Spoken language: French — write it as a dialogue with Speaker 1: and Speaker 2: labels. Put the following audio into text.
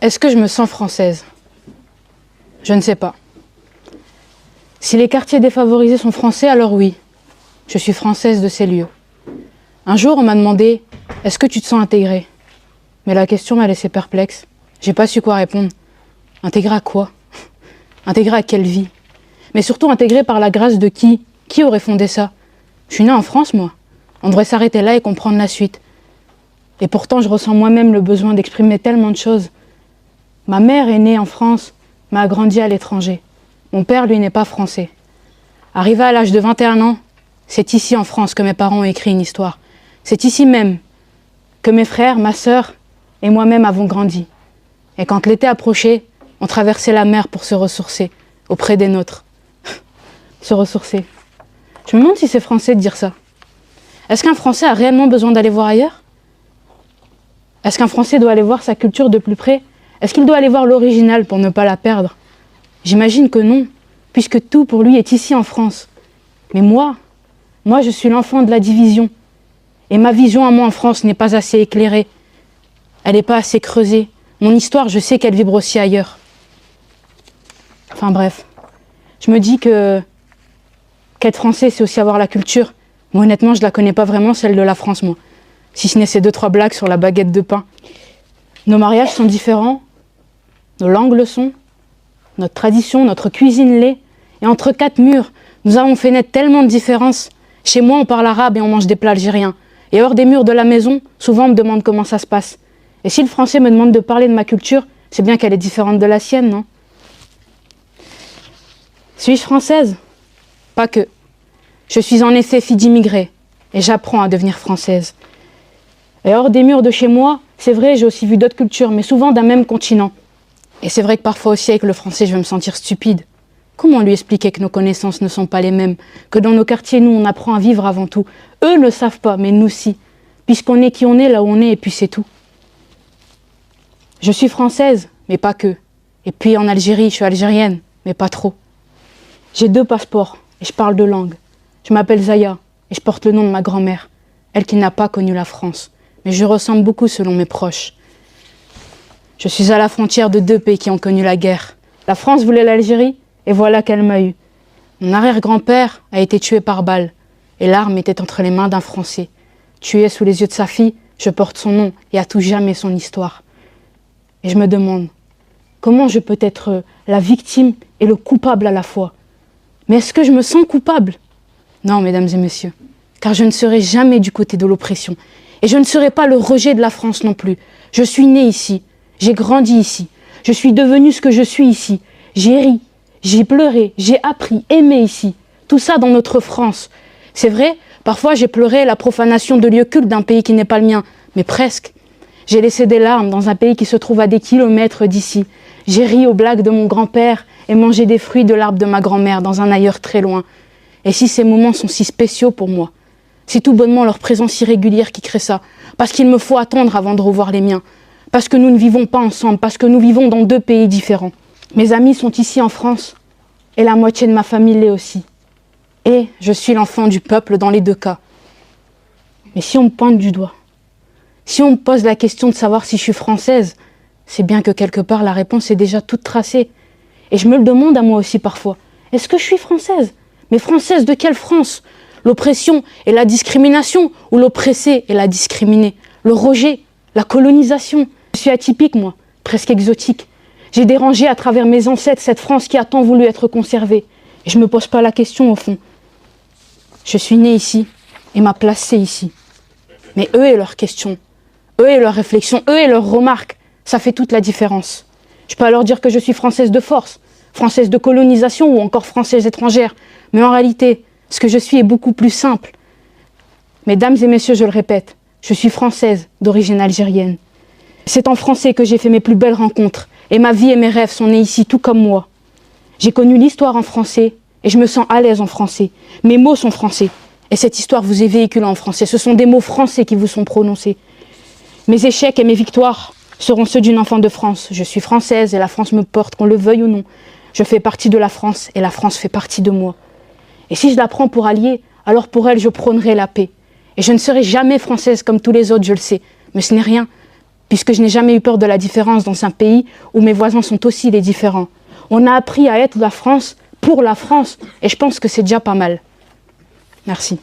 Speaker 1: Est-ce que je me sens française? Je ne sais pas. Si les quartiers défavorisés sont français, alors oui, je suis française de ces lieux. Un jour, on m'a demandé « Est-ce que tu te sens intégrée ?» Mais la question m'a laissé perplexe. J'ai pas su quoi répondre. Intégrée à quoi? Intégrée à quelle vie? Mais surtout intégrée par la grâce de qui? Qui aurait fondé ça? Je suis née en France, moi. On devrait s'arrêter là et comprendre la suite. Et pourtant, je ressens moi-même le besoin d'exprimer tellement de choses. Ma mère est née en France, mais a grandi à l'étranger. Mon père, lui, n'est pas français. Arrivé à l'âge de 21 ans, c'est ici en France que mes parents ont écrit une histoire. C'est ici même que mes frères, ma sœur et moi-même avons grandi. Et quand l'été approchait, on traversait la mer pour se ressourcer auprès des nôtres. Se ressourcer. Je me demande si c'est français de dire ça. Est-ce qu'un Français a réellement besoin d'aller voir ailleurs? Est-ce qu'un Français doit aller voir sa culture de plus près? Est-ce qu'il doit aller voir l'original pour ne pas la perdre? J'imagine que non, puisque tout pour lui est ici en France. Mais moi, je suis l'enfant de la division. Et ma vision à moi en France n'est pas assez éclairée. Elle n'est pas assez creusée. Mon histoire, je sais qu'elle vibre aussi ailleurs. Enfin bref, je me dis que qu'être français, c'est aussi avoir la culture. Mais honnêtement, je la connais pas vraiment, celle de la France, moi. Si ce n'est ces 2-3 blagues sur la baguette de pain. Nos mariages sont différents, nos langues le sont, notre tradition, notre cuisine l'est. Et entre 4 murs, nous avons fait naître tellement de différences. Chez moi, on parle arabe et on mange des plats algériens. Et hors des murs de la maison, souvent on me demande comment ça se passe. Et si le français me demande de parler de ma culture, c'est bien qu'elle est différente de la sienne, non? Suis-je française? Pas que. Je suis en effet fille d'immigrés et j'apprends à devenir française. Et hors des murs de chez moi, c'est vrai, j'ai aussi vu d'autres cultures, mais souvent d'un même continent. Et c'est vrai que parfois aussi avec le français, je vais me sentir stupide. Comment lui expliquer que nos connaissances ne sont pas les mêmes? Que dans nos quartiers, nous, on apprend à vivre avant tout. Eux ne le savent pas, mais nous si. Puisqu'on est qui on est, là où on est, et puis c'est tout. Je suis française, mais pas que. Et puis en Algérie, je suis algérienne, mais pas trop. J'ai 2 passeports, et je parle 2 langues. Je m'appelle Zaya, et je porte le nom de ma grand-mère. Elle qui n'a pas connu la France. Mais je ressemble beaucoup selon mes proches. Je suis à la frontière de 2 pays qui ont connu la guerre. La France voulait l'Algérie, et voilà qu'elle m'a eu. Mon arrière-grand-père a été tué par balle, et l'arme était entre les mains d'un Français. Tué sous les yeux de sa fille, je porte son nom et à tout jamais son histoire. Et je me demande, comment je peux être la victime et le coupable à la fois? Mais est-ce que je me sens coupable? Non, mesdames et messieurs, car je ne serai jamais du côté de l'oppression. Et je ne serai pas le rejet de la France non plus. Je suis née ici, j'ai grandi ici, je suis devenue ce que je suis ici. J'ai ri, j'ai pleuré, j'ai appris, aimé ici. Tout ça dans notre France. C'est vrai, parfois j'ai pleuré la profanation de lieux cultes d'un pays qui n'est pas le mien, mais presque. J'ai laissé des larmes dans un pays qui se trouve à des kilomètres d'ici. J'ai ri aux blagues de mon grand-père et mangé des fruits de l'arbre de ma grand-mère dans un ailleurs très loin. Et si ces moments sont si spéciaux pour moi, c'est tout bonnement leur présence irrégulière qui crée ça, parce qu'il me faut attendre avant de revoir les miens, parce que nous ne vivons pas ensemble, parce que nous vivons dans 2 pays différents. Mes amis sont ici en France, et la moitié de ma famille l'est aussi. Et je suis l'enfant du peuple dans les 2 cas. Mais si on me pointe du doigt, si on me pose la question de savoir si je suis française, c'est bien que quelque part la réponse est déjà toute tracée. Et je me le demande à moi aussi parfois. Est-ce que je suis française? Mais française de quelle France? L'oppression et la discrimination, ou l'oppressé et la discriminée? Le rejet, la colonisation? Je suis atypique, moi, presque exotique. J'ai dérangé à travers mes ancêtres cette France qui a tant voulu être conservée. Et je ne me pose pas la question au fond. Je suis née ici, et ma place c'est ici. Mais eux et leurs questions, eux et leurs réflexions, eux et leurs remarques, ça fait toute la différence. Je peux alors dire que je suis française de force, française de colonisation ou encore française étrangère. Mais en réalité, ce que je suis est beaucoup plus simple. Mesdames et messieurs, je le répète, je suis française d'origine algérienne. C'est en français que j'ai fait mes plus belles rencontres. Et ma vie et mes rêves sont nés ici tout comme moi. J'ai connu l'histoire en français et je me sens à l'aise en français. Mes mots sont français. Et cette histoire vous est véhiculée en français. Ce sont des mots français qui vous sont prononcés. Mes échecs et mes victoires seront ceux d'une enfant de France. Je suis française et la France me porte, qu'on le veuille ou non. Je fais partie de la France et la France fait partie de moi. Et si je la prends pour alliée, alors pour elle, je prônerai la paix. Et je ne serai jamais française comme tous les autres, je le sais. Mais ce n'est rien. puisque je n'ai jamais eu peur de la différence dans un pays où mes voisins sont aussi les différents. On a appris à être la France pour la France, et je pense que c'est déjà pas mal. Merci.